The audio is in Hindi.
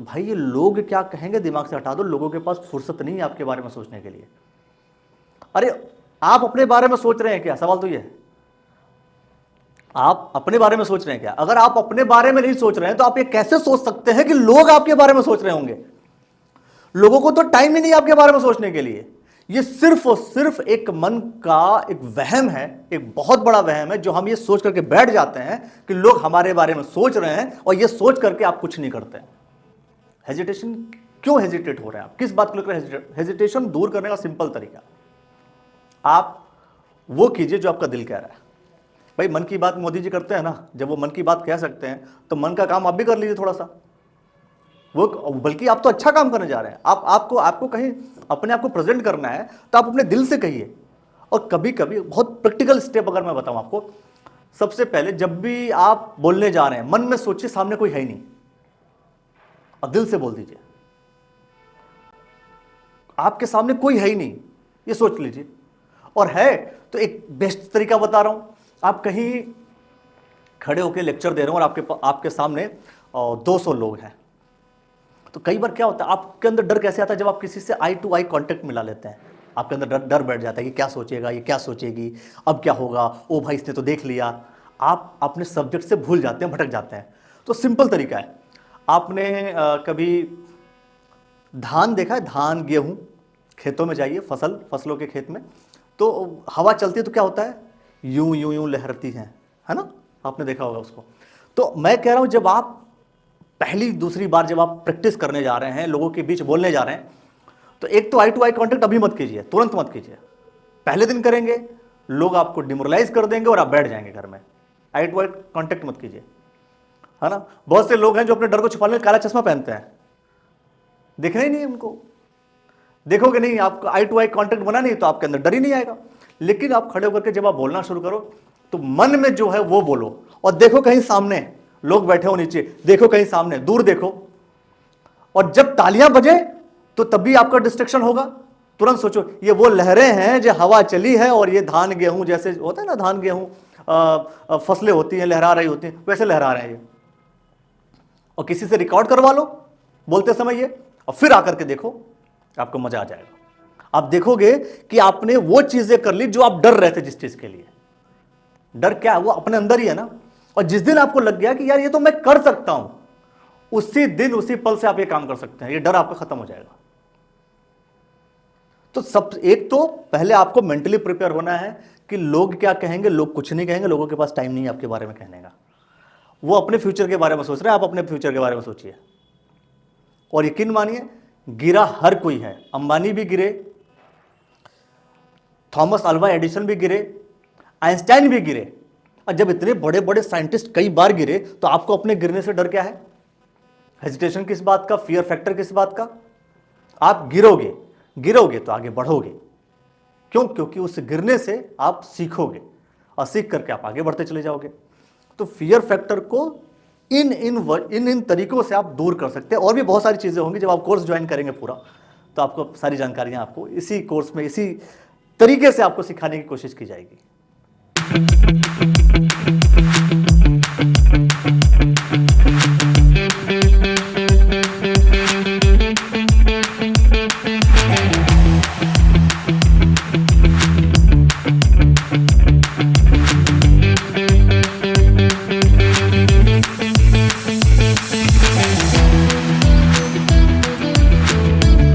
तो भाई ये लोग क्या कहेंगे दिमाग से हटा दो, लोगों के पास फुर्सत नहीं है आपके बारे में सोचने के लिए। अरे आप अपने बारे में सोच रहे हैं क्या? सवाल तो ये है, आप अपने बारे में सोच रहे हैं क्या? अगर आप अपने बारे में नहीं सोच रहे हैं तो आप ये कैसे सोच सकते हैं कि लोग आपके बारे में सोच रहे होंगे? लोगों को तो टाइम ही नहीं आपके बारे में सोचने के लिए। ये सिर्फ और सिर्फ एक मन का एक वहम है, एक बहुत बड़ा वहम है, जो हम ये सोच करके बैठ जाते हैं कि लोग हमारे बारे में सोच रहे हैं, और ये सोच करके आप कुछ नहीं करते। हेजिटेशन, क्यों हेजिटेट हो रहे हैं आप? किस बात को लेकर हेजिटेशन दूर करने का सिंपल तरीका, आप वो कीजिए जो आपका दिल कह रहा है। भाई मन की बात मोदी जी करते हैं ना, जब वो मन की बात कह सकते हैं तो मन का काम आप भी कर लीजिए थोड़ा सा। वो बल्कि आप तो अच्छा काम करने जा रहे हैं। आपको कहीं अपने आप को प्रेजेंट करना है तो आप अपने दिल से कहिए। और कभी कभी बहुत प्रैक्टिकल स्टेप अगर मैं बताऊं आपको, सबसे पहले जब भी आप बोलने जा रहे हैं, मन में सोचिए सामने कोई है ही नहीं, और दिल से बोल दीजिए आपके सामने कोई है ही नहीं, ये सोच लीजिए। और है तो एक बेस्ट तरीका बता रहा हूं, आप कहीं खड़े होकर लेक्चर दे रहे हो और आपके सामने 200 लोग हैं। तो कई बार क्या होता है, आपके अंदर डर कैसे आता है? जब आप किसी से आई टू आई कांटेक्ट मिला लेते हैं, आपके अंदर डर बैठ जाता है कि क्या सोचेगा, ये क्या सोचेगी, अब क्या होगा, ओ भाई इसने तो देख लिया। आप अपने सब्जेक्ट से भूल जाते हैं, भटक जाते हैं। तो सिंपल तरीका है, आपने कभी धान देखा है? धान गेहूं, खेतों में जाइए, फसलों के खेत में, तो हवा चलती है तो क्या होता है, यूं यूं यूं लहरती है ना? आपने देखा होगा उसको। तो मैं कह रहा हूं, जब आप पहली दूसरी बार जब आप प्रैक्टिस करने जा रहे हैं, लोगों के बीच बोलने जा रहे हैं, तो एक तो आई टू आई कांटेक्ट अभी मत कीजिए, तुरंत मत कीजिए। पहले दिन करेंगे, लोग आपको डिमोरलाइज कर देंगे और आप बैठ जाएंगे घर में। आई टू आई कांटेक्ट मत कीजिए, है ना? बहुत से लोग हैं जो अपने डर को छुपाने काला चश्मा पहनते हैं, दिखना ही नहीं उनको। देखोगे नहीं, आपको आई टू आई कांटेक्ट बना नहीं तो आपके अंदर डर ही नहीं आएगा। लेकिन आप खड़े होकर के जब आप बोलना शुरू करो तो मन में जो है वो बोलो, और देखो कहीं सामने लोग बैठे हो, नीचे देखो, कहीं सामने, दूर देखो। और जब तालियां बजे तो तब भी आपका डिस्ट्रैक्शन होगा। तुरंत सोचो ये वो लहरें हैं जो हवा चली है, और ये धान गेहूं जैसे होता है ना, धान गेहूं फसलें होती हैं, लहरा रही होती हैं, वैसे लहरा रहे हैं ये। और किसी से रिकॉर्ड करवा लो बोलते समय ये, और फिर आकर के देखो, आपको मजा आ जाएगा। आप देखोगे कि आपने वो चीजें कर ली जो आप डर रहे थे। जिस चीज के लिए डर, क्या है वो अपने अंदर ही है ना। और जिस दिन आपको लग गया कि यार ये तो मैं कर सकता हूं, उसी दिन उसी पल से आप ये काम कर सकते हैं, ये डर आपका खत्म हो जाएगा। तो एक तो पहले आपको मेंटली प्रिपेयर होना है कि लोग क्या कहेंगे, लोग कुछ नहीं कहेंगे, लोगों के पास टाइम नहीं है आपके बारे में कहने का। वो अपने फ्यूचर के बारे में सोच रहे हैं, आप अपने फ्यूचर के बारे में सोचिए। और यकीन मानिए, गिरा हर कोई है। अंबानी भी गिरे, थॉमस अल्वा एडिसन भी गिरे, आइंस्टाइन भी गिरे। और जब इतने बड़े बड़े साइंटिस्ट कई बार गिरे तो आपको अपने गिरने से डर क्या है? हेजिटेशन किस बात का, फियर फैक्टर किस बात का? आप गिरोगे तो आगे बढ़ोगे। क्यों? क्योंकि उस गिरने से आप सीखोगे, और सीख करके आप आगे बढ़ते चले जाओगे। तो फियर फैक्टर को इन तरीकों से आप दूर कर सकते हैं। और भी बहुत सारी चीजें होंगी, जब आप कोर्स ज्वाइन करेंगे पूरा, तो आपको सारी जानकारियां आपको इसी कोर्स में इसी तरीके से आपको सिखाने की कोशिश की जाएगी।